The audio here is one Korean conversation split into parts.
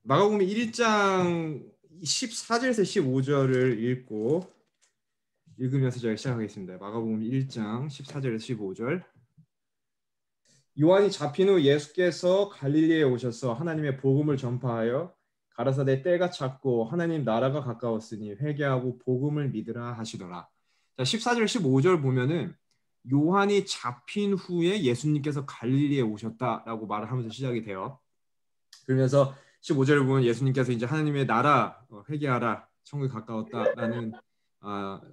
마가복음 1장 14절에서 15절을 읽으면서 저희가 시작하겠습니다. 마가복음 1장 14절에서 15절. 요한이 잡힌 후 예수께서 갈릴리에 오셔서 하나님의 복음을 전파하여 가라사대 때가 찼고 하나님 나라가 가까웠으니 회개하고 복음을 믿으라 하시더라. 자, 14절 15절 보면은 요한이 잡힌 후에 예수님께서 갈릴리에 오셨다라고 말을 하면서 시작이 돼요. 그러면서 15절을 보면 예수님께서 이제 하나님의 나라 회개하라 천국이 가까웠다라는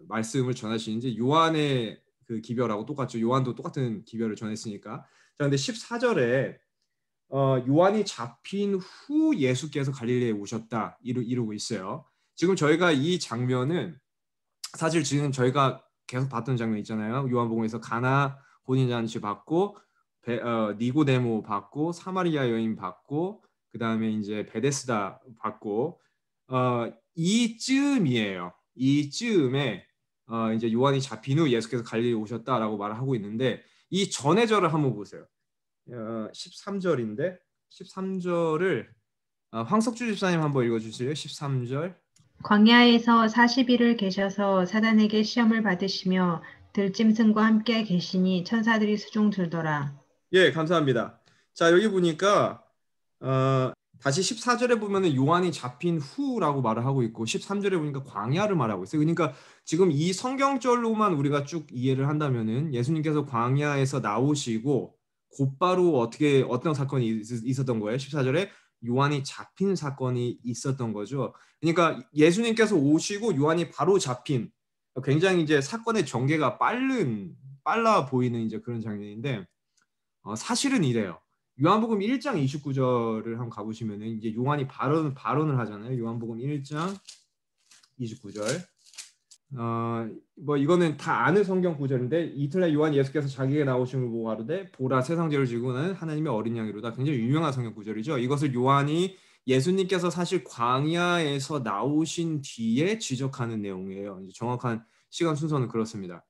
말씀을 전하시는지 요한의 그 기별하고 똑같죠. 요한도 똑같은 기별을 전했으니까. 자, 근데 14절에 요한이 잡힌 후 예수께서 갈릴리에 오셨다 이루고 있어요. 지금 저희가 이 장면은 사실 지금 저희가 계속 봤던 장면 있잖아요. 요한복음에서 가나 혼인잔치 받고 니고데모 받고 사마리아 여인 받고 그 다음에 이제 베데스다 받고 이쯤이에요. 이쯤에 이제 요한이 잡힌 후 예수께서 갈릴리 오셨다라고 말을 하고 있는데 이 전의 절을 한번 보세요. 13절인데 13절을 황석주 집사님 한번 읽어주실래요? 13절. 광야에서 40일을 계셔서 사단에게 시험을 받으시며 들짐승과 함께 계시니 천사들이 수중 들더라. 예, 감사합니다. 자, 여기 보니까 다시 14절에 보면은 요한이 잡힌 후라고 말을 하고 있고 13절에 보니까 광야를 말하고 있어요. 그러니까 지금 이 성경절로만 우리가 쭉 이해를 한다면은 예수님께서 광야에서 나오시고 곧바로 어떤 사건이 있었던 거예요? 14절에 요한이 잡힌 사건이 있었던 거죠. 그러니까 예수님께서 오시고 요한이 바로 잡힌 굉장히 이제 사건의 전개가 빨라 보이는 이제 그런 장면인데 사실은 이래요. 요한복음 1장 29절을 한번 가보시면은 이제 요한이 발언을 하잖아요. 요한복음 1장 29절. 뭐 이거는 다 아는 성경 구절인데 이틀날 요한 예수께서 자기에게 나오심을 보고 가로되 보라 세상 죄를 지고 나는 하나님의 어린 양이로다. 굉장히 유명한 성경 구절이죠. 이것을 요한이 예수님께서 사실 광야에서 나오신 뒤에 지적하는 내용이에요. 이제 정확한 시간 순서는 그렇습니다.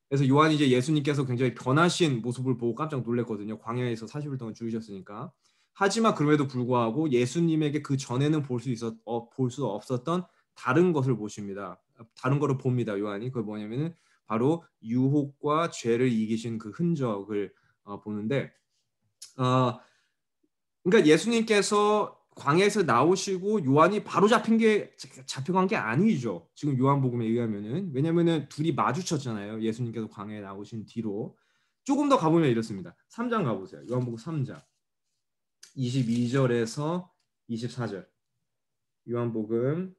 그래서 요한이 이제 예수님께서 굉장히 변하신 모습을 보고 깜짝 놀랐거든요. 광야에서 40일 동안 죽으셨으니까. 하지만 그럼에도 불구하고 예수님에게 그 전에는 볼 수 없었던 다른 것을 보십니다. 다른 거를 봅니다. 요한이 그걸 뭐냐면은 바로 유혹과 죄를 이기신 그 흔적을 보는데, 그러니까 예수님께서 광야에서 나오시고 요한이 바로 잡혀간 게 아니죠. 지금 요한복음에 의하면은 왜냐면은 둘이 마주쳤잖아요. 예수님께서 광야에 나오신 뒤로 조금 더 가보면 이렇습니다. 3장 가보세요. 요한복음 3장 22절에서 24절. 요한복음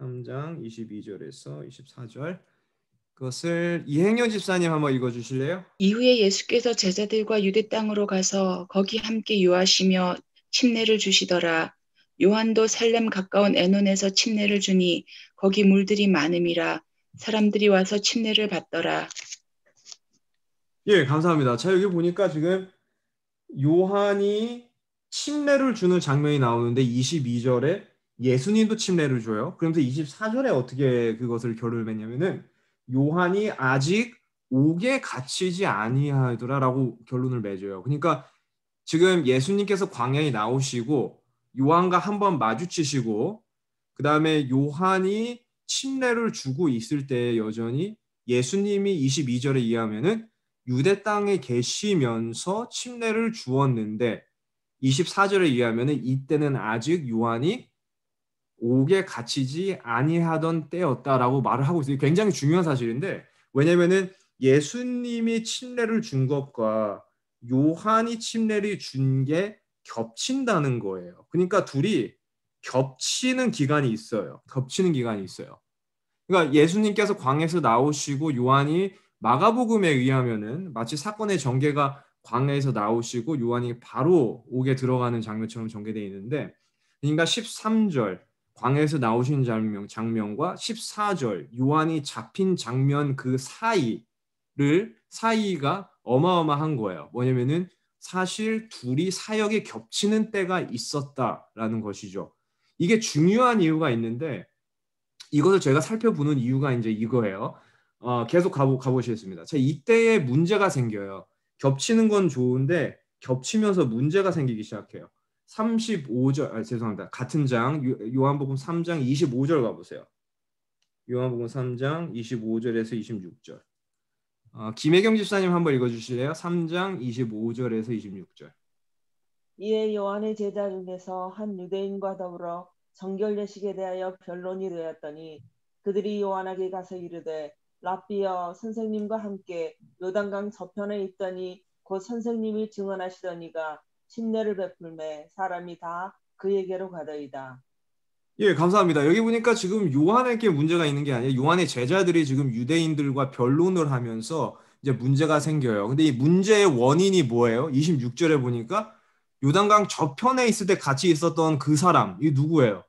3장 22절에서 24절. 그것을 이행현 집사님 한번 읽어주실래요? 이후에 예수께서 제자들과 유대 땅으로 가서 거기 함께 유하시며 침례를 주시더라. 요한도 살렘 가까운 에논에서 침례를 주니 거기 물들이 많음이라 사람들이 와서 침례를 받더라. 예, 감사합니다. 자, 여기 보니까 지금 요한이 침례를 주는 장면이 나오는데 22절에 예수님도 침례를 줘요. 그러면서 24절에 어떻게 그것을 결을 맺냐면은 요한이 아직 옥에 갇히지 아니하더라라고 결론을 맺어요. 그러니까 지금 예수님께서 광야에 나오시고 요한과 한번 마주치시고 그 다음에 요한이 침례를 주고 있을 때 여전히 예수님이 22절에 의하면은 유대 땅에 계시면서 침례를 주었는데 24절에 의하면은 이때는 아직 요한이 옥에 갇히지 아니하던 때였다라고 말을 하고 있어요. 굉장히 중요한 사실인데 왜냐면은 예수님이 침례를 준 것과 요한이 침례를 준 게 겹친다는 거예요. 그러니까 둘이 겹치는 기간이 있어요. 그러니까 예수님께서 광야에서 나오시고 요한이 마가복음에 의하면은 마치 사건의 전개가 광야에서 나오시고 요한이 바로 옥에 들어가는 장면처럼 전개되어 있는데 그러니까 13절 광야에서 나오신 장면과 14절 요한이 잡힌 장면 그 사이가 어마어마한 거예요. 뭐냐면은 사실 둘이 사역에 겹치는 때가 있었다라는 것이죠. 이게 중요한 이유가 있는데 이것을 저희가 살펴보는 이유가 이제 이거예요. 계속 가보시겠습니다. 자, 이때에 문제가 생겨요. 겹치는 건 좋은데 겹치면서 문제가 생기기 시작해요. 35절, 죄송합니다. 같은 장 요한복음 3장 25절 가보세요. 요한복음 3장 25절에서 26절. 김혜경 집사님 한번 읽어주실래요? 3장 25절에서 26절. 이에 요한의 제자 중에서 한 유대인과 더불어 정결 예식에 대하여 변론이 되었더니 그들이 요한에게 가서 이르되 랍비여 선생님과 함께 요단강 저편에 있더니 곧 선생님이 증언하시더니가 침례를 베풀매 사람이 다 그에게로 가더이다. 예, 감사합니다. 여기 보니까 지금 요한에게 문제가 있는 게 아니에요. 요한의 제자들이 지금 유대인들과 변론을 하면서 이제 문제가 생겨요. 근데 이 문제의 원인이 뭐예요? 26절에 보니까 요단강 저편에 있을 때 같이 있었던 그 사람, 이 누구예요?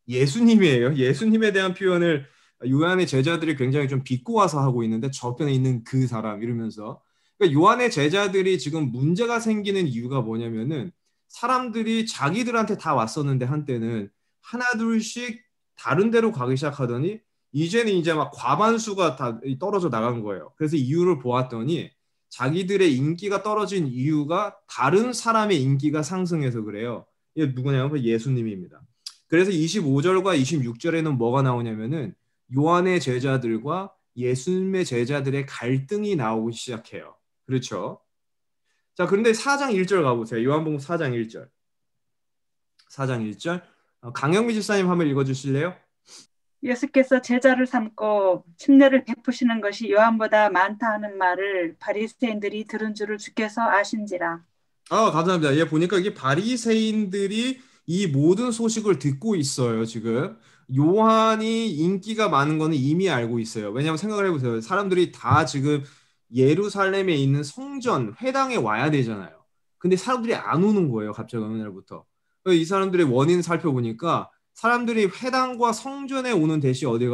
예수님이에요. 예수님에 대한 표현을 요한의 제자들이 굉장히 좀 비꼬아서 하고 있는데 저편에 있는 그 사람 이러면서 그러니까 요한의 제자들이 지금 문제가 생기는 이유가 뭐냐면은 사람들이 자기들한테 다 왔었는데 한때는 하나 둘씩 다른 데로 가기 시작하더니 이제는 이제 막 과반수가 다 떨어져 나간 거예요. 그래서 이유를 보았더니 자기들의 인기가 떨어진 이유가 다른 사람의 인기가 상승해서 그래요. 이게 누구냐면 예수님입니다. 그래서 25절과 26절에는 뭐가 나오냐면은 요한의 제자들과 예수님의 제자들의 갈등이 나오기 시작해요. 그렇죠? 자, 그런데 4장 1절 가보세요. 요한복음 4장 1절. 4장 1절. 강영미 집사님 한번 읽어주실래요? 예수께서 제자를 삼고 침례를 베푸시는 것이 요한보다 많다 하는 말을 바리새인들이 들은 줄을 주께서 아신지라. 감사합니다. 예, 보니까 이게 바리새인들이 이 모든 소식을 듣고 있어요, 지금. 요한이 인기가 많은 거는 이미 알고 있어요. 왜냐하면 생각을 해보세요. 사람들이 다 지금 예루살렘에 있는 성전, 회당에 와야 되잖아요. 근데 사람들이 안 오는 거예요, 갑자기 어느 날부터. 이 사람들의 원인을 살펴보니까 사람들이 회당과 성전에 오는 대신에 어디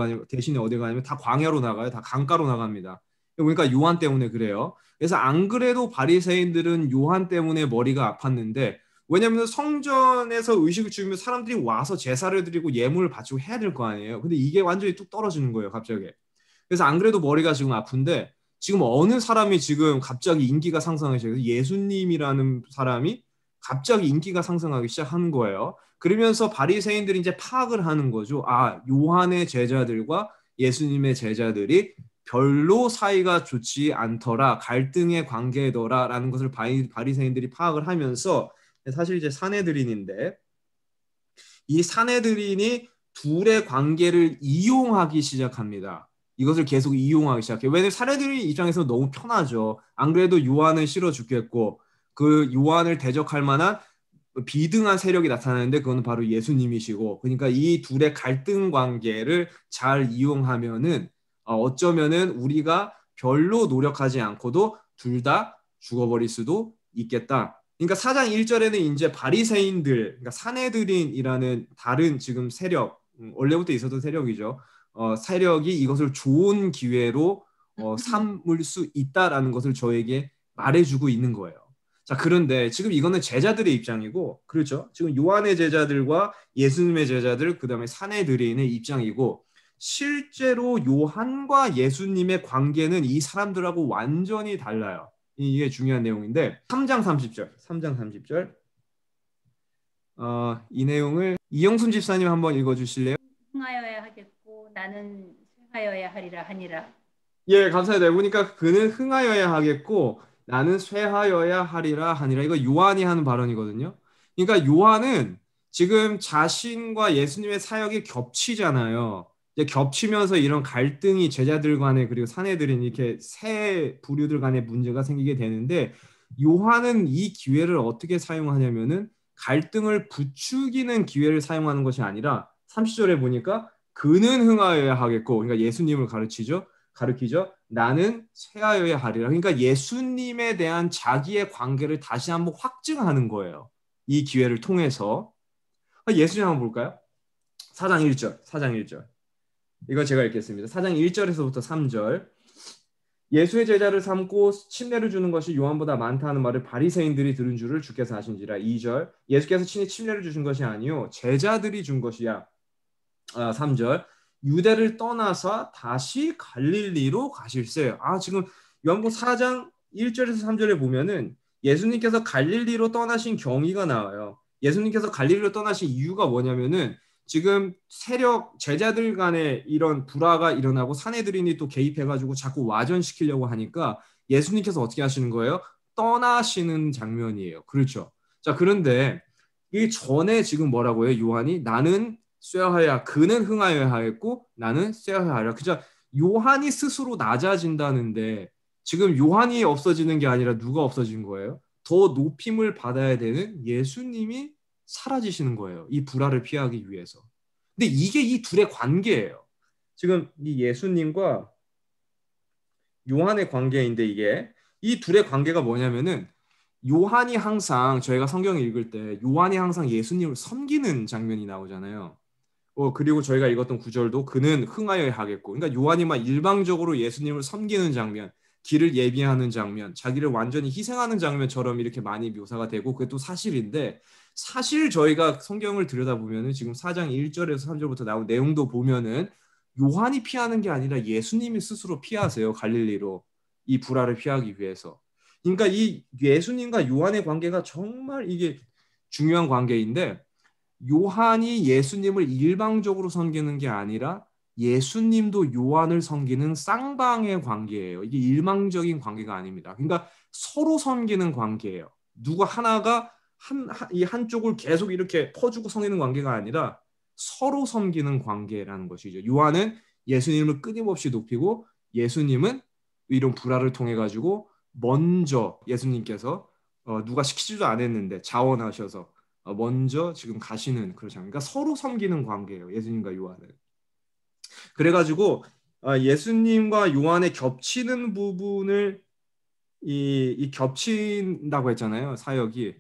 가냐면 다 광야로 나가요. 다 강가로 나갑니다. 그러니까 요한 때문에 그래요. 그래서 안 그래도 바리새인들은 요한 때문에 머리가 아팠는데 왜냐하면 성전에서 의식을 주면 사람들이 와서 제사를 드리고 예물을 바치고 해야 될 거 아니에요. 근데 이게 완전히 뚝 떨어지는 거예요, 갑자기. 그래서 안 그래도 머리가 지금 아픈데 지금 어느 사람이 지금 갑자기 인기가 상승하기 시작해서 예수님이라는 사람이 갑자기 인기가 상승하기 시작한 거예요. 그러면서 바리새인들이 이제 파악을 하는 거죠. 요한의 제자들과 예수님의 제자들이 별로 사이가 좋지 않더라, 갈등의 관계더라라는 것을 바리새인들이 파악을 하면서 사실 이제 사내들인인데 이 사내들인이 둘의 관계를 이용하기 시작합니다. 이것을 계속 이용하기 시작해요. 왜냐하면 사내들인 입장에서 너무 편하죠. 안 그래도 요한은 싫어 죽겠고 그 요한을 대적할 만한 비등한 세력이 나타나는데 그건 바로 예수님이시고 그러니까 이 둘의 갈등 관계를 잘 이용하면은 어쩌면은 우리가 별로 노력하지 않고도 둘 다 죽어버릴 수도 있겠다. 그러니까 4장 1절에는 이제 바리새인들, 그러니까 사내들인이라는 다른 지금 세력, 원래부터 있었던 세력이죠. 세력이 이것을 좋은 기회로 삼을 수 있다라는 것을 저에게 말해주고 있는 거예요. 자, 그런데 지금 이거는 제자들의 입장이고, 그렇죠? 지금 요한의 제자들과 예수님의 제자들, 그 다음에 사내들인의 입장이고, 실제로 요한과 예수님의 관계는 이 사람들하고 완전히 달라요. 이게 중요한 내용인데 3장 30절 이 내용을 이영순 집사님 한번 읽어주실래요? 흥하여야 하겠고 나는 쇠하여야 하리라 하니라. 예, 감사합니다. 보니까 그는 흥하여야 하겠고 나는 쇠하여야 하리라 하니라. 이거 요한이 하는 발언이거든요. 그러니까 요한은 지금 자신과 예수님의 사역이 겹치잖아요. 이제 겹치면서 이런 갈등이 제자들 간에 그리고 사내들인 이렇게 세 부류들 간에 문제가 생기게 되는데 요한은 이 기회를 어떻게 사용하냐면은 갈등을 부추기는 기회를 사용하는 것이 아니라 30절에 보니까 그는 흥하여야 하겠고 그러니까 예수님을 가르치죠. 나는 쇠하여야 하리라. 그러니까 예수님에 대한 자기의 관계를 다시 한번 확증하는 거예요. 이 기회를 통해서. 예수님 한번 볼까요? 4장 1절. 이거 제가 읽겠습니다. 4장 1절에서부터 3절. 예수의 제자를 삼고 침례를 주는 것이 요한보다 많다 하는 말을 바리새인들이 들은 줄을 주께서 아신지라. 2절. 예수께서 친히 침례를 주신 것이 아니요 제자들이 준 것이야. 3절. 유대를 떠나서 다시 갈릴리로 가실세. 지금 요한복음 4장 1절에서 3절에 보면은 예수님께서 갈릴리로 떠나신 경위가 나와요. 예수님께서 갈릴리로 떠나신 이유가 뭐냐면은 지금 제자들 간에 이런 불화가 일어나고 사내들인이 또 개입해가지고 자꾸 와전시키려고 하니까 예수님께서 어떻게 하시는 거예요? 떠나시는 장면이에요. 그렇죠. 자, 그런데 이 전에 지금 뭐라고 해요? 요한이 나는 쇠하여야 그는 흥하여야 하였고 나는 쇠하여야 하라. 그죠? 요한이 스스로 낮아진다는데 지금 요한이 없어지는 게 아니라 누가 없어진 거예요? 더 높임을 받아야 되는 예수님이 사라지시는 거예요. 이 불화를 피하기 위해서. 근데 이게 이 둘의 관계예요. 지금 이 예수님과 요한의 관계인데 이게 이 둘의 관계가 뭐냐면은 요한이 항상 저희가 성경을 읽을 때 요한이 항상 예수님을 섬기는 장면이 나오잖아요. 그리고 저희가 읽었던 구절도 그는 흥하여야 하겠고, 그러니까 요한이 막 일방적으로 예수님을 섬기는 장면, 길을 예비하는 장면, 자기를 완전히 희생하는 장면처럼 이렇게 많이 묘사가 되고 그게 또 사실인데 사실 저희가 성경을 들여다보면은 지금 4장 1절에서 3절부터 나온 내용도 보면은 요한이 피하는 게 아니라 예수님이 스스로 피하세요. 갈릴리로 이 불화를 피하기 위해서. 그러니까 이 예수님과 요한의 관계가 정말 이게 중요한 관계인데 요한이 예수님을 일방적으로 섬기는 게 아니라 예수님도 요한을 섬기는 쌍방의 관계예요. 이게 일방적인 관계가 아닙니다. 그러니까 서로 섬기는 관계예요. 누구 하나가 이 한쪽을 계속 이렇게 퍼주고 섬기는 관계가 아니라 서로 섬기는 관계라는 것이죠. 요한은 예수님을 끊임없이 높이고 예수님은 이런 불화를 통해 가지고 먼저 예수님께서 누가 시키지도 않았는데 자원하셔서 먼저 지금 가시는 그런 장면. 그러니까 서로 섬기는 관계예요. 예수님과 요한은. 그래가지고 예수님과 요한의 겹치는 부분을 이 겹친다고 했잖아요. 사역이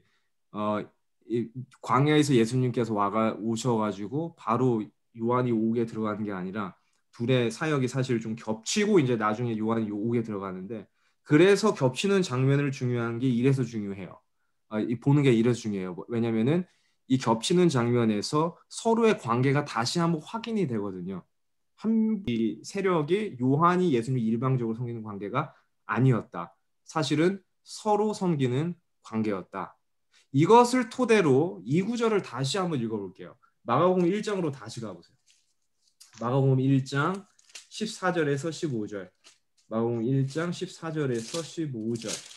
이 광야에서 예수님께서 오셔가지고 바로 요한이 옥에 들어가는 게 아니라 둘의 사역이 사실 좀 겹치고 이제 나중에 요한이 옥에 들어가는데 그래서 겹치는 장면을 중요한 게 이래서 중요해요. 보는 게 이래서 중요해요. 왜냐면은 이 겹치는 장면에서 서로의 관계가 다시 한번 확인이 되거든요. 이 세력이 요한이 예수님을 일방적으로 섬기는 관계가 아니었다. 사실은 서로 섬기는 관계였다. 이것을 토대로 이 구절을 다시 한번 읽어볼게요. 마가복음 1장으로 다시 가보세요. 마가복음 1장 14절에서 15절. 마가복음 1장 14절에서 15절.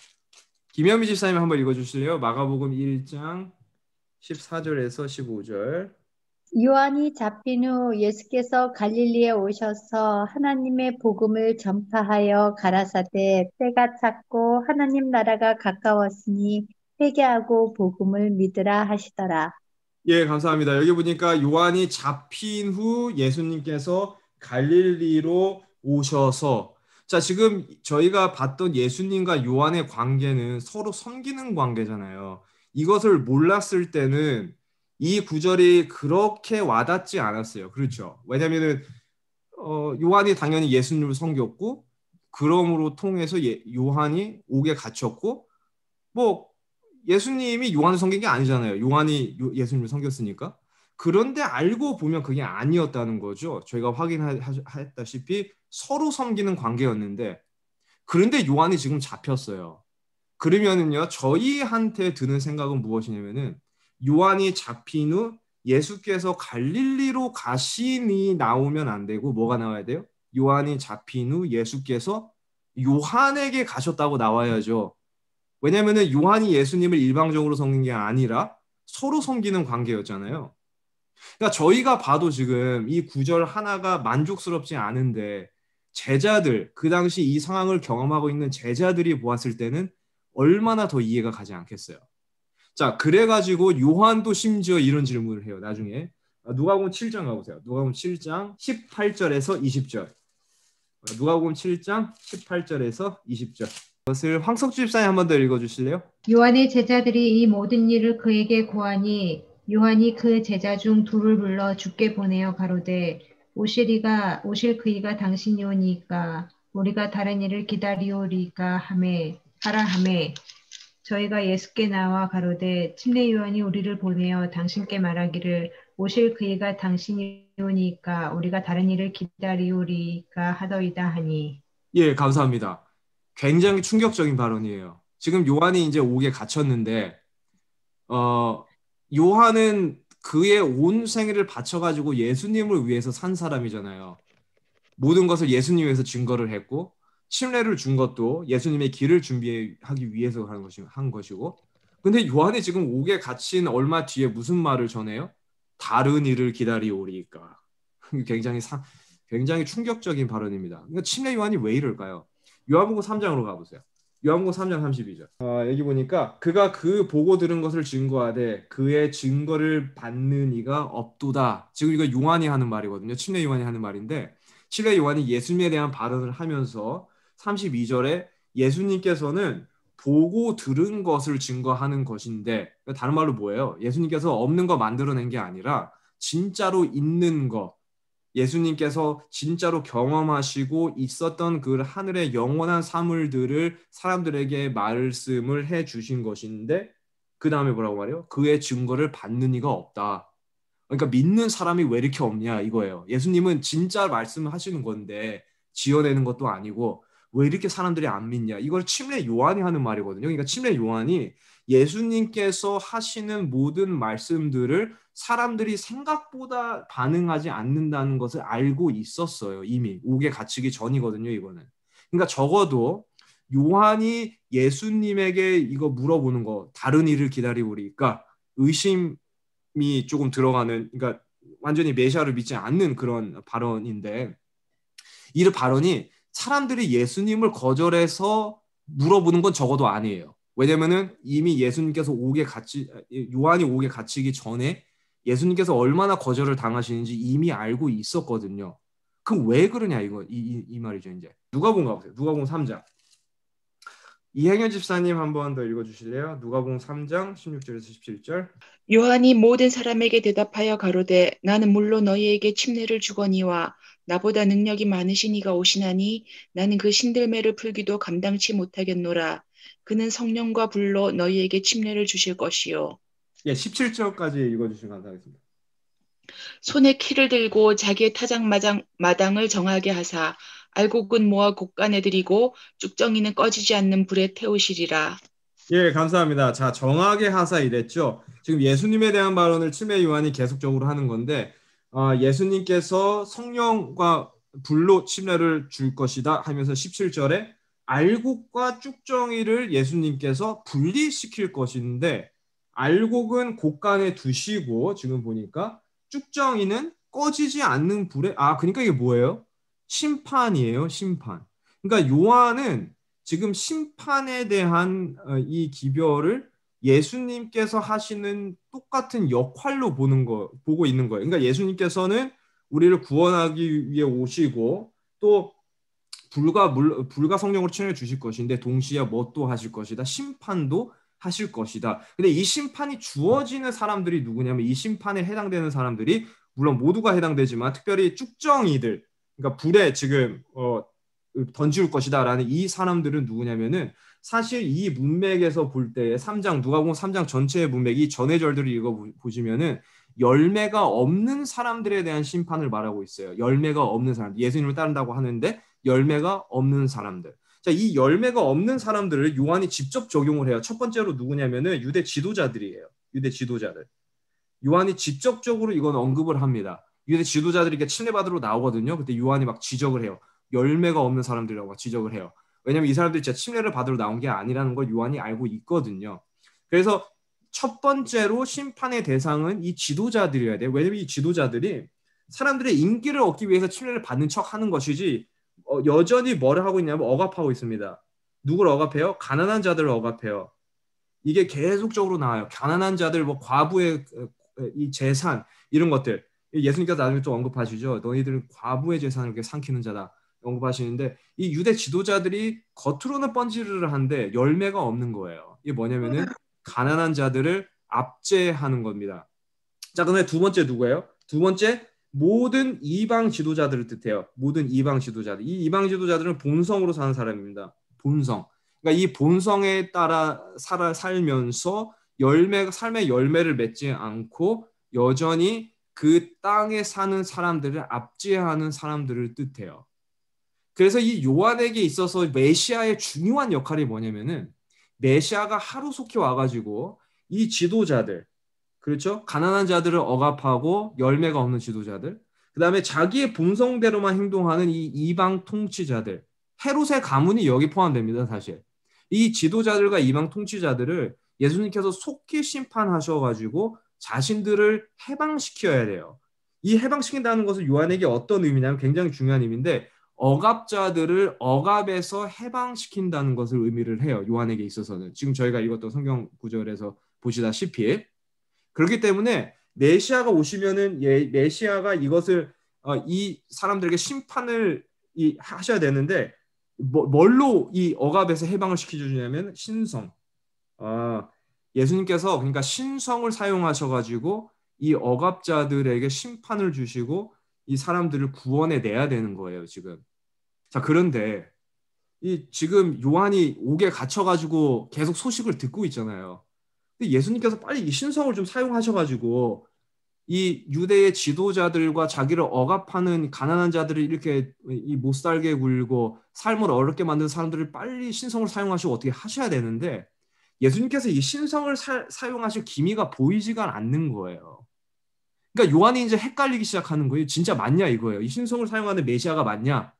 김현미 집사님 한번 읽어주실래요? 마가복음 1장 14절에서 15절. 요한이 잡힌 후 예수께서 갈릴리에 오셔서 하나님의 복음을 전파하여 가라사대 때가 찼고 하나님 나라가 가까웠으니 회개하고 복음을 믿으라 하시더라. 예, 감사합니다. 여기 보니까 요한이 잡힌 후 예수님께서 갈릴리로 오셔서 자, 지금 저희가 봤던 예수님과 요한의 관계는 서로 섬기는 관계잖아요. 이것을 몰랐을 때는 이 구절이 그렇게 와닿지 않았어요. 그렇죠? 왜냐하면은 요한이 당연히 예수님을 섬겼고 그러므로 통해서 요한이 옥에 갇혔고 뭐 예수님이 요한을 섬긴 게 아니잖아요. 요한이 예수님을 섬겼으니까. 그런데 알고 보면 그게 아니었다는 거죠. 저희가 확인했다시피 서로 섬기는 관계였는데 그런데 요한이 지금 잡혔어요. 그러면은요 저희한테 드는 생각은 무엇이냐면은 요한이 잡힌 후 예수께서 갈릴리로 가시니 나오면 안 되고 뭐가 나와야 돼요? 요한이 잡힌 후 예수께서 요한에게 가셨다고 나와야죠. 왜냐면은 요한이 예수님을 일방적으로 섬긴 게 아니라 서로 섬기는 관계였잖아요. 그러니까 저희가 봐도 지금 이 구절 하나가 만족스럽지 않은데 제자들, 그 당시 이 상황을 경험하고 있는 제자들이 보았을 때는 얼마나 더 이해가 가지 않겠어요. 자, 그래가지고 요한도 심지어 이런 질문을 해요. 나중에 누가복음 7장 가보세요. 누가복음 7장 18절에서 20절. 누가복음 7장 18절에서 20절. 그것을 황석주 집사님 한 번 더 읽어주실래요? 요한의 제자들이 이 모든 일을 그에게 고하니 요한이 그 제자 중 둘을 불러 주께 보내어 가로되 오실 그이가 당신이오니까 우리가 다른 일을 기다리오리까 하라 하매 저희가 예수께 나와 가로되 침례 요한이 우리를 보내어 당신께 말하기를 오실 그이가 당신이오니까 우리가 다른 일을 기다리오리까 하더이다 하니. 예, 감사합니다. 굉장히 충격적인 발언이에요. 지금 요한이 이제 옥에 갇혔는데 요한은 그의 온 생애를 바쳐가지고 예수님을 위해서 산 사람이잖아요. 모든 것을 예수님 위해서 증거를 했고 침례를 준 것도 예수님의 길을 준비하기 위해서 한 것이고 근데 요한이 지금 옥에 갇힌 얼마 뒤에 무슨 말을 전해요? 다른 일을 기다리오리까. 굉장히 충격적인 발언입니다. 그러니까 침례 요한이 왜 이럴까요? 요한복음 3장으로 가보세요. 요한복음 3장 32절. 여기 보니까 그가 그 보고 들은 것을 증거하되 그의 증거를 받는 이가 없도다. 지금 이거 요한이 하는 말이거든요. 침례 요한이 하는 말인데 침례 요한이 예수님에 대한 발언을 하면서 32절에 예수님께서는 보고 들은 것을 증거하는 것인데 다른 말로 뭐예요? 예수님께서 없는 거 만들어낸 게 아니라 진짜로 있는 거 예수님께서 진짜로 경험하시고 있었던 그 하늘의 영원한 사물들을 사람들에게 말씀을 해 주신 것인데 그 다음에 뭐라고 말해요? 그의 증거를 받는 이가 없다. 그러니까 믿는 사람이 왜 이렇게 없냐 이거예요. 예수님은 진짜 말씀을 하시는 건데 지어내는 것도 아니고 왜 이렇게 사람들이 안 믿냐. 이걸 침례 요한이 하는 말이거든요. 그러니까 침례 요한이 예수님께서 하시는 모든 말씀들을 사람들이 생각보다 반응하지 않는다는 것을 알고 있었어요. 이미 옥에 갇히기 전이거든요. 이거는. 그러니까 적어도 요한이 예수님에게 이거 물어보는 거 다른 일을 기다리오리까 의심이 조금 들어가는 그러니까 완전히 메시아를 믿지 않는 그런 발언인데 이 발언이 사람들이 예수님을 거절해서 물어보는 건 적어도 아니에요. 왜냐면은 이미 예수님께서 요한이 옥에 갇히기 전에 예수님께서 얼마나 거절을 당하시는지 이미 알고 있었거든요. 그럼 왜 그러냐 이 말이죠. 이제 누가복음 가보세요. 누가복음 3장. 이행현 집사님 한 번 더 읽어주실래요? 누가복음 3장 16절에서 17절. 요한이 모든 사람에게 대답하여 가로되 나는 물론 너희에게 침례를 주거니와 나보다 능력이 많으신 이가 오시나니 나는 그 신들매를 풀기도 감당치 못하겠노라. 그는 성령과 불로 너희에게 침례를 주실 것이요. 예, 17절까지 읽어주시면 감사하겠습니다. 손에 키를 들고 자기의 타작마당을 정하게 하사 알곡은 모아 곡간에 들이고 쭉정이는 꺼지지 않는 불에 태우시리라. 예, 감사합니다. 자, 정하게 하사 이랬죠. 지금 예수님에 대한 발언을 침례 요한이 계속적으로 하는 건데 예수님께서 성령과 불로 침례를 줄 것이다 하면서 17절에 알곡과 쭉정이를 예수님께서 분리시킬 것인데 알곡은 곡간에 두시고 지금 보니까 쭉정이는 꺼지지 않는 불에 그러니까 이게 뭐예요? 심판이에요. 심판. 그러니까 요한은 지금 심판에 대한 이 기별을 예수님께서 하시는 똑같은 역할로 보고 있는 거예요. 그러니까 예수님께서는 우리를 구원하기 위해 오시고 또 불과 성령으로 침례 주실 것인데 동시에 뭣도 하실 것이다. 심판도 하실 것이다. 근데 이 심판이 주어지는 사람들이 누구냐면 이 심판에 해당되는 사람들이 물론 모두가 해당되지만 특별히 쭉정이들 그러니까 불에 지금 던질 것이다라는 이 사람들은 누구냐면은 사실 이 문맥에서 볼 때 3장 누가복음 3장 전체의 문맥이 전의 절들을 읽어 보시면은 열매가 없는 사람들에 대한 심판을 말하고 있어요. 열매가 없는 사람, 예수님을 따른다고 하는데 열매가 없는 사람들. 자, 이 열매가 없는 사람들을 요한이 직접 적용을 해요. 첫 번째로 누구냐면은 유대 지도자들이에요. 유대 지도자들. 요한이 직접적으로 이건 언급을 합니다. 유대 지도자들이 이렇게 침례받으러 나오거든요. 그때 요한이 막 지적을 해요. 열매가 없는 사람들이라고 막 지적을 해요. 왜냐하면 이 사람들이 진짜 침례를 받으러 나온 게 아니라는 걸 요한이 알고 있거든요. 그래서 첫 번째로 심판의 대상은 이 지도자들이어야 돼요. 왜냐하면 이 지도자들이 사람들의 인기를 얻기 위해서 침례를 받는 척 하는 것이지 여전히 뭐를 하고 있냐면 억압하고 있습니다. 누굴 억압해요? 가난한 자들을 억압해요. 이게 계속적으로 나와요. 가난한 자들, 뭐 과부의 이 재산 이런 것들. 예수님께서 나중에 또 언급하시죠. 너희들은 과부의 재산을 이렇게 삼키는 자다. 언급하시는데 이 유대 지도자들이 겉으로는 뻔지르르 한데 열매가 없는 거예요. 이게 뭐냐면은 가난한 자들을 압제하는 겁니다. 자, 그다음에 두 번째 누구예요? 두 번째 모든 이방 지도자들을 뜻해요. 모든 이방 지도자들. 이 이방 지도자들은 본성으로 사는 사람입니다. 본성. 그러니까 이 본성에 따라 살면서 삶의 열매를 맺지 않고 여전히 그 땅에 사는 사람들을 압제하는 사람들을 뜻해요. 그래서 이 요한에게 있어서 메시아의 중요한 역할이 뭐냐면은 메시아가 하루속히 와가지고 이 지도자들 그렇죠? 가난한 자들을 억압하고 열매가 없는 지도자들. 그 다음에 자기의 본성대로만 행동하는 이 이방 통치자들. 헤롯의 가문이 여기 포함됩니다, 사실. 이 지도자들과 이방 통치자들을 예수님께서 속히 심판하셔가지고 자신들을 해방시켜야 돼요. 이 해방시킨다는 것은 요한에게 어떤 의미냐면 굉장히 중요한 의미인데 억압자들을 억압에서 해방시킨다는 것을 의미를 해요. 요한에게 있어서는. 지금 저희가 읽었던 성경 구절에서 보시다시피. 그렇기 때문에 메시아가 오시면은 메시아가 이것을 이 사람들에게 심판을 하셔야 되는데 뭘로 이 억압에서 해방을 시켜주냐면 신성. 예수님께서 그러니까 신성을 사용하셔가지고 이 억압자들에게 심판을 주시고 이 사람들을 구원해 내야 되는 거예요, 지금. 자, 그런데 지금 요한이 옥에 갇혀가지고 계속 소식을 듣고 있잖아요. 근데 예수님께서 빨리 이 신성을 좀 사용하셔가지고 이 유대의 지도자들과 자기를 억압하는 가난한 자들을 이렇게 못 살게 굴고 삶을 어렵게 만든 사람들을 빨리 신성을 사용하시고 어떻게 하셔야 되는데 예수님께서 이 신성을 사용하실 기미가 보이지가 않는 거예요. 그러니까 요한이 이제 헷갈리기 시작하는 거예요. 진짜 맞냐 이거예요. 이 신성을 사용하는 메시아가 맞냐?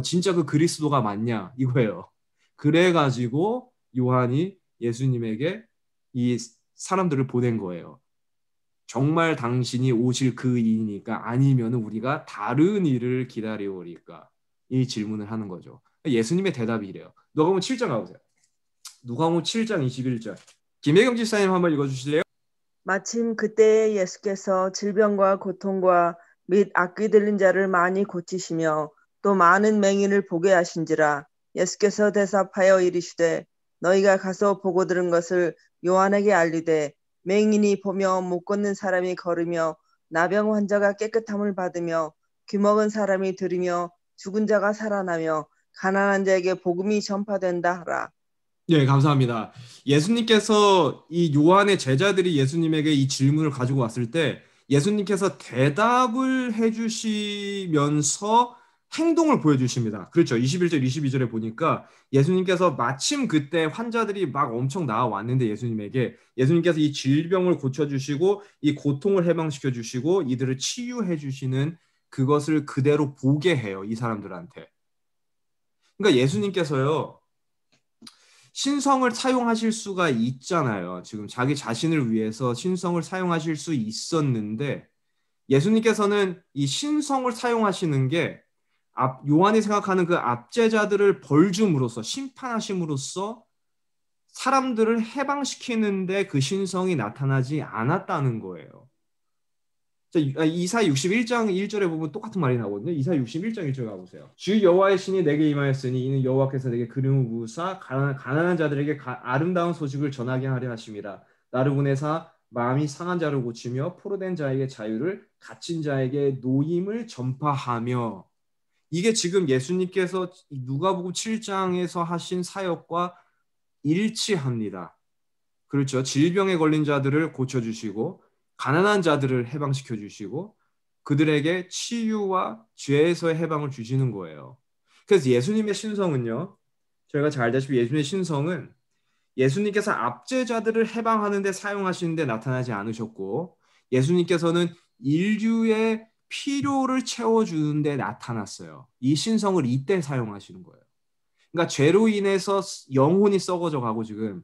진짜 그 그리스도가 맞냐 이거예요. 그래가지고 요한이 예수님에게 이 사람들을 보낸 거예요. 정말 당신이 오실 그 이니까 아니면 우리가 다른 일을 기다려오리까? 이 질문을 하는 거죠. 예수님의 대답이 이래요. 누가복음 7장 가보세요. 누가복음 7장 21절. 김혜경 집사님 한번 읽어주실래요? 마침 그때에 예수께서 질병과 고통과 및 악귀 들린 자를 많이 고치시며 또 많은 맹인을 보게 하신지라. 예수께서 대답하여 이르시되 너희가 가서 보고 들은 것을 요한에게 알리되 맹인이 보며 못 걷는 사람이 걸으며 나병 환자가 깨끗함을 받으며 귀먹은 사람이 들으며 죽은 자가 살아나며 가난한 자에게 복음이 전파된다 하라. 네, 감사합니다. 예수님께서 이 요한의 제자들이 예수님에게 이 질문을 가지고 왔을 때 예수님께서 대답을 해주시면서 행동을 보여주십니다. 그렇죠. 21절, 22절에 보니까 예수님께서 마침 그때 환자들이 막 엄청 나와왔는데 예수님께서 이 질병을 고쳐주시고 이 고통을 해방시켜주시고 이들을 치유해주시는 그것을 그대로 보게 해요. 이 사람들한테. 그러니까 예수님께서요. 신성을 사용하실 수가 있잖아요. 지금 자기 자신을 위해서 신성을 사용하실 수 있었는데 예수님께서는 이 신성을 사용하시는 게 요한이 생각하는 그 압제자들을 벌줌으로써 심판하심으로써 사람들을 해방시키는데 그 신성이 나타나지 않았다는 거예요. 이사 61장 1절에 보면 똑같은 말이 나오거든요. 이사 61장 1절 가보세요. 주 여호와의 신이 내게 임하였으니 이는 여호와께서 내게 기름을 부으사 가난한 자들에게 아름다운 소식을 전하게 하려 하심이라. 나를 보내사 마음이 상한 자를 고치며 포로된 자에게 자유를 갇힌 자에게 노임을 전파하며. 이게 지금 예수님께서 누가복음 7장에서 하신 사역과 일치합니다. 그렇죠. 질병에 걸린 자들을 고쳐주시고 가난한 자들을 해방시켜 주시고 그들에게 치유와 죄에서의 해방을 주시는 거예요. 그래서 예수님의 신성은요. 저희가 잘 알다시피 예수님의 신성은 예수님께서 압제자들을 해방하는 데 사용하시는 데 나타나지 않으셨고 예수님께서는 인류의 필요를 채워주는 데 나타났어요. 이 신성을 이때 사용하시는 거예요. 그러니까 죄로 인해서 영혼이 썩어져 가고 지금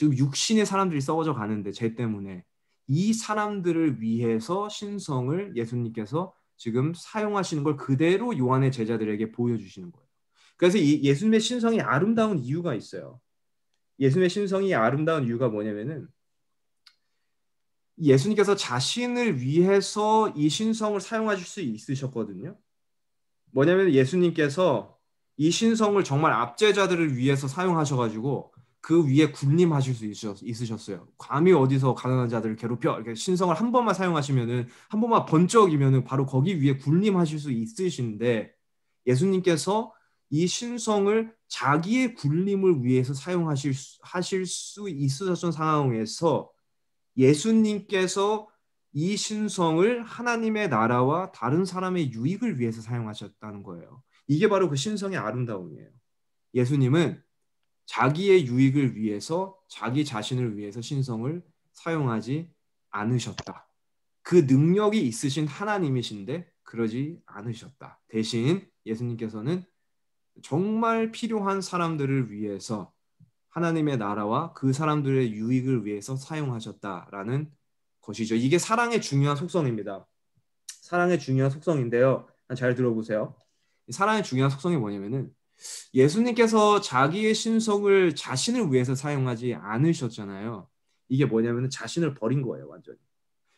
육신의 사람들이 썩어져 가는데 죄 때문에 이 사람들을 위해서 신성을 예수님께서 지금 사용하시는 걸 그대로 요한의 제자들에게 보여주시는 거예요. 그래서 이 예수님의 신성이 아름다운 이유가 있어요. 예수님의 신성이 아름다운 이유가 뭐냐면은 예수님께서 자신을 위해서 이 신성을 사용하실 수 있으셨거든요. 뭐냐면 예수님께서 이 신성을 정말 압제자들을 위해서 사용하셔가지고 그 위에 군림하실 수 있으셨어요. 감히 어디서 가난한 자들을 괴롭혀 이렇게 신성을 한 번만 사용하시면은 한 번만 번쩍이면은 바로 거기 위에 군림하실 수 있으신데 예수님께서 이 신성을 자기의 군림을 위해서 사용하실 수 있으셨던 상황에서 예수님께서 이 신성을 하나님의 나라와 다른 사람의 유익을 위해서 사용하셨다는 거예요. 이게 바로 그 신성의 아름다움이에요. 예수님은 자기의 유익을 위해서 자기 자신을 위해서 신성을 사용하지 않으셨다. 그 능력이 있으신 하나님이신데 그러지 않으셨다. 대신 예수님께서는 정말 필요한 사람들을 위해서 하나님의 나라와 그 사람들의 유익을 위해서 사용하셨다라는 것이죠. 이게 사랑의 중요한 속성입니다. 사랑의 중요한 속성인데요. 잘 들어보세요. 사랑의 중요한 속성이 뭐냐면은 예수님께서 자기의 신성을 자신을 위해서 사용하지 않으셨잖아요. 이게 뭐냐면은 자신을 버린 거예요, 완전히.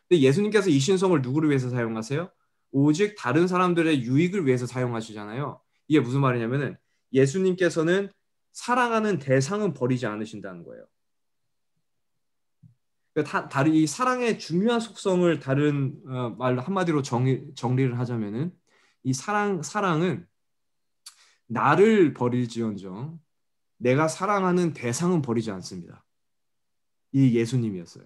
근데 예수님께서 이 신성을 누구를 위해서 사용하세요? 오직 다른 사람들의 유익을 위해서 사용하시잖아요. 이게 무슨 말이냐면은 예수님께서는 사랑하는 대상은 버리지 않으신다는 거예요. 다른 이 사랑의 중요한 속성을 다른 말로 한마디로 정리를 하자면은 이 사랑은 나를 버릴지언정 내가 사랑하는 대상은 버리지 않습니다. 이 예수님이었어요.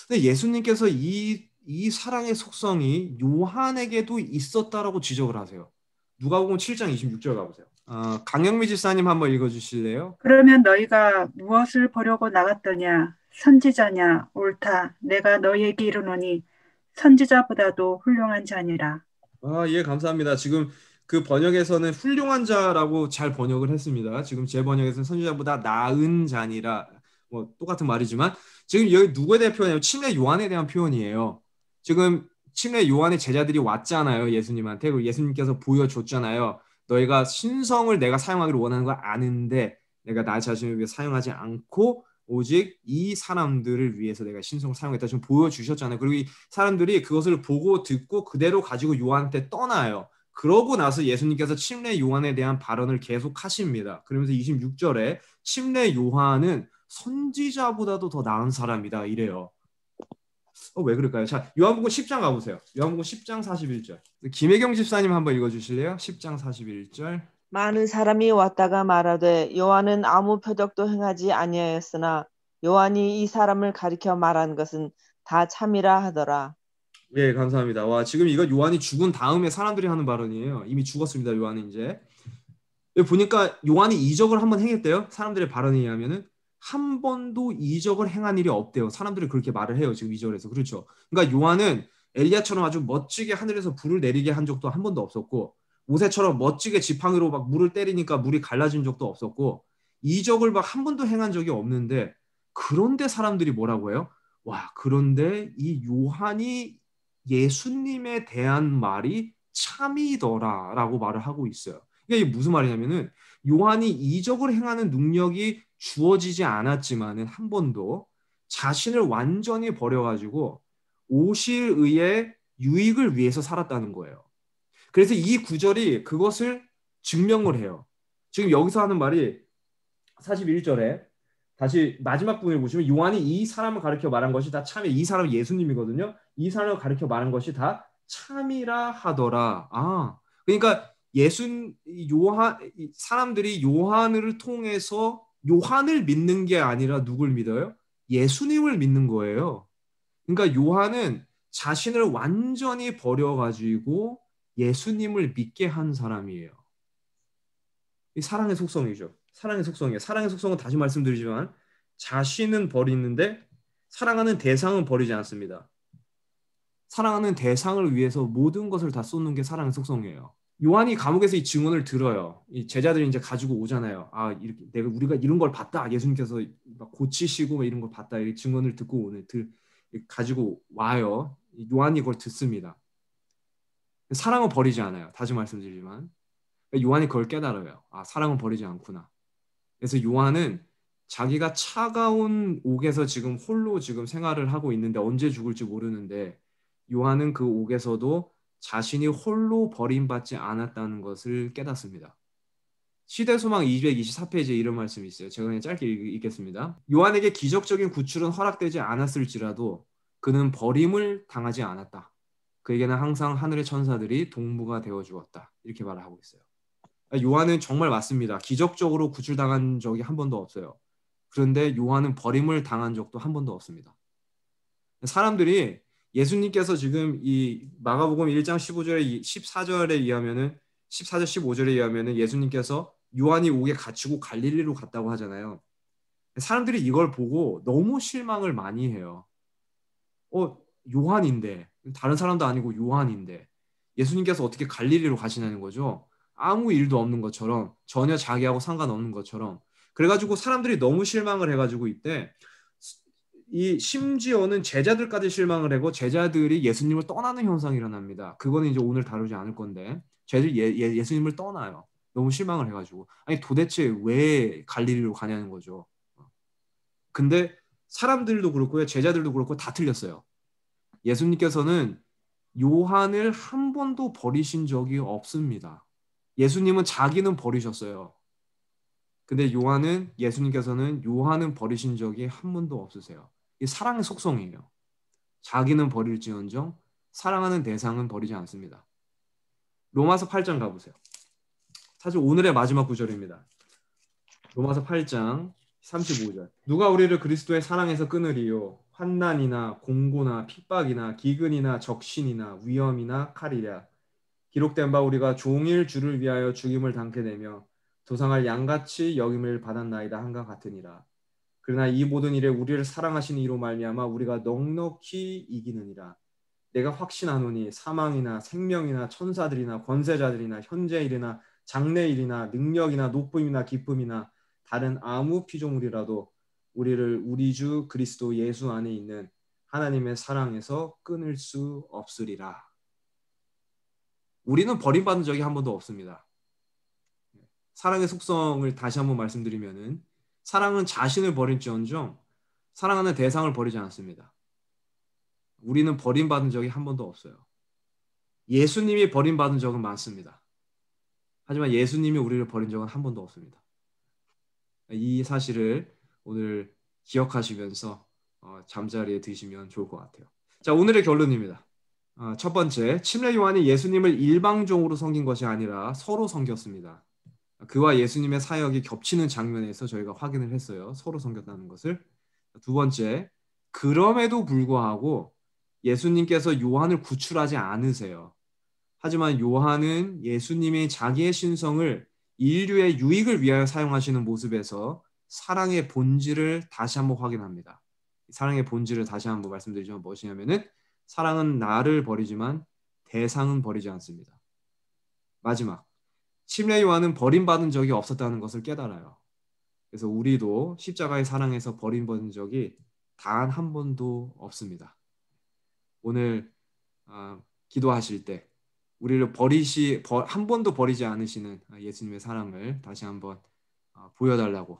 근데 예수님께서 이 사랑의 속성이 요한에게도 있었다라고 지적을 하세요. 누가복음 7장 26절 가보세요. 강영미 집사님 한번 읽어주실래요? 그러면 너희가 무엇을 보려고 나갔더냐? 선지자냐? 옳다. 내가 너희에게 이르노니 선지자보다도 훌륭한 자니라. 예, 감사합니다. 지금 그 번역에서는 훌륭한 자라고 잘 번역을 했습니다. 지금 제 번역에서는 선지자보다 나은 자니라, 뭐 똑같은 말이지만 지금 여기 누구에 대한 표현이에요? 침례 요한에 대한 표현이에요. 지금 침례 요한의 제자들이 왔잖아요, 예수님한테. 그리고 예수님께서 보여줬잖아요. 너희가 신성을 내가 사용하기를 원하는 거 아는데 내가 나 자신을 위해 사용하지 않고 오직 이 사람들을 위해서 내가 신성을 사용했다. 지금 보여주셨잖아요. 그리고 이 사람들이 그것을 보고 듣고 그대로 가지고 요한한테 떠나요. 그러고 나서 예수님께서 침례 요한에 대한 발언을 계속 하십니다. 그러면서 26절에 침례 요한은 선지자보다도 더 나은 사람이다 이래요. 왜 그럴까요? 자, 요한복음 10장 가보세요. 요한복음 10장 41절. 김혜경 집사님 한번 읽어주실래요? 10장 41절. 많은 사람이 왔다가 말하되 요한은 아무 표적도 행하지 아니하였으나 요한이 이 사람을 가리켜 말한 것은 다 참이라 하더라. 예, 감사합니다. 와, 지금 이거 요한이 죽은 다음에 사람들이 하는 발언이에요. 이미 죽었습니다, 요한이 이제. 여기 보니까 요한이 이적을 한번 행했대요. 사람들의 발언에 의하면은 한 번도 이적을 행한 일이 없대요. 사람들이 그렇게 말을 해요. 지금 2절에서. 그렇죠. 그러니까 요한은 엘리야처럼 아주 멋지게 하늘에서 불을 내리게 한 적도 한 번도 없었고 모세처럼 멋지게 지팡이로 막 물을 때리니까 물이 갈라진 적도 없었고 이적을 막 한 번도 행한 적이 없는데 그런데 사람들이 뭐라고 해요? 와, 그런데 이 요한이 예수님에 대한 말이 참이더라라고 말을 하고 있어요. 이게 무슨 말이냐면은 요한이 이적을 행하는 능력이 주어지지 않았지만은 한 번도 자신을 완전히 버려가지고 오실 의의 유익을 위해서 살았다는 거예요. 그래서 이 구절이 그것을 증명을 해요. 지금 여기서 하는 말이 41절에 다시 마지막 부분을 보시면 요한이 이 사람을 가리켜 말한 것이 다 참이, 이 사람은 예수님이거든요. 이 사람을 가리켜 말한 것이 다 참이라 하더라. 그러니까 사람들이 요한을 통해서 요한을 믿는 게 아니라 누굴 믿어요? 예수님을 믿는 거예요. 그러니까 요한은 자신을 완전히 버려가지고 예수님을 믿게 한 사람이에요. 이 사랑의 속성이죠. 사랑의 속성이에요. 사랑의 속성은 다시 말씀드리지만 자신은 버리는데 사랑하는 대상은 버리지 않습니다. 사랑하는 대상을 위해서 모든 것을 다 쏟는 게 사랑의 속성이에요. 요한이 감옥에서 이 증언을 들어요. 이 제자들이 이제 가지고 오잖아요. 이렇게 우리가 이런 걸 봤다. 예수님께서 막 고치시고 이런 걸 봤다. 이 증언을 듣고 가지고 와요. 요한이 그걸 듣습니다. 사랑은 버리지 않아요. 다시 말씀드리지만 요한이 그걸 깨달아요. 사랑은 버리지 않구나. 그래서 요한은 자기가 차가운 옥에서 지금 홀로 지금 생활을 하고 있는데 언제 죽을지 모르는데 요한은 그 옥에서도 자신이 홀로 버림받지 않았다는 것을 깨닫습니다. 시대소망 224페이지에 이런 말씀이 있어요. 제가 그냥 짧게 읽겠습니다. 요한에게 기적적인 구출은 허락되지 않았을지라도 그는 버림을 당하지 않았다. 그에게는 항상 하늘의 천사들이 동무가 되어 주었다. 이렇게 말을 하고 있어요. 요한은 정말 맞습니다. 기적적으로 구출당한 적이 한 번도 없어요. 그런데 요한은 버림을 당한 적도 한 번도 없습니다. 사람들이 예수님께서 지금 이 마가복음 1장 15절에 14절에 의하면은 14절 15절에 의하면은 예수님께서 요한이 옥에 갇히고 갈릴리로 갔다고 하잖아요. 사람들이 이걸 보고 너무 실망을 많이 해요. 요한인데, 다른 사람도 아니고 요한인데 예수님께서 어떻게 갈릴리로 가시냐는 거죠. 아무 일도 없는 것처럼, 전혀 자기하고 상관없는 것처럼. 그래가지고 사람들이 너무 실망을 해가지고 이때 심지어는 제자들까지 실망을 하고 제자들이 예수님을 떠나는 현상이 일어납니다. 그거는 이제 오늘 다루지 않을 건데 제자들이 예수님을 떠나요. 너무 실망을 해가지고. 아니 도대체 왜 갈릴리로 가냐는 거죠. 근데 사람들도 그렇고요, 제자들도 그렇고 다 틀렸어요. 예수님께서는 요한을 한 번도 버리신 적이 없습니다. 예수님은 자기는 버리셨어요. 근데 예수님께서는 요한은 버리신 적이 한 번도 없으세요. 이 사랑의 속성이에요. 자기는 버릴지언정 사랑하는 대상은 버리지 않습니다. 로마서 8장 가보세요. 사실 오늘의 마지막 구절입니다. 로마서 8장 35절. 누가 우리를 그리스도의 사랑에서 끊으리요? 환난이나 공고나 핍박이나 기근이나 적신이나 위험이나 칼이랴. 기록된 바 우리가 종일 주를 위하여 죽임을 당케 되며 도상할 양같이 여김을 받았나이다 한과 같으니라. 그러나 이 모든 일에 우리를 사랑하시는 이로 말미암아 우리가 넉넉히 이기느니라. 내가 확신하노니 사망이나 생명이나 천사들이나 권세자들이나 현재일이나 장래일이나 능력이나 높음이나 기쁨이나 다른 아무 피조물이라도 우리를 우리 주 그리스도 예수 안에 있는 하나님의 사랑에서 끊을 수 없으리라. 우리는 버림받은 적이 한 번도 없습니다. 사랑의 속성을 다시 한번 말씀드리면은 사랑은 자신을 버릴지언정 사랑하는 대상을 버리지 않습니다. 우리는 버림받은 적이 한 번도 없어요. 예수님이 버림받은 적은 많습니다. 하지만 예수님이 우리를 버린 적은 한 번도 없습니다. 이 사실을 오늘 기억하시면서 잠자리에 드시면 좋을 것 같아요. 자, 오늘의 결론입니다. 첫 번째, 침례 요한이 예수님을 일방적으로 섬긴 것이 아니라 서로 섬겼습니다. 그와 예수님의 사역이 겹치는 장면에서 저희가 확인을 했어요. 서로 섬겼다는 것을. 두 번째, 그럼에도 불구하고 예수님께서 요한을 구출하지 않으세요. 하지만 요한은 예수님이 자기의 신성을 인류의 유익을 위하여 사용하시는 모습에서 사랑의 본질을 다시 한번 확인합니다. 사랑의 본질을 다시 한번 말씀드리자면 무엇이냐면은 사랑은 나를 버리지만 대상은 버리지 않습니다. 마지막, 침례 요한은 버림받은 적이 없었다는 것을 깨달아요. 그래서 우리도 십자가의 사랑에서 버림받은 적이 단 한 번도 없습니다. 오늘 기도하실 때 우리를 한 번도 버리지 않으시는 예수님의 사랑을 다시 한번 보여달라고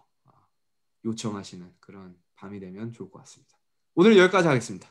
요청하시는 그런 밤이 되면 좋을 것 같습니다. 오늘 여기까지 하겠습니다.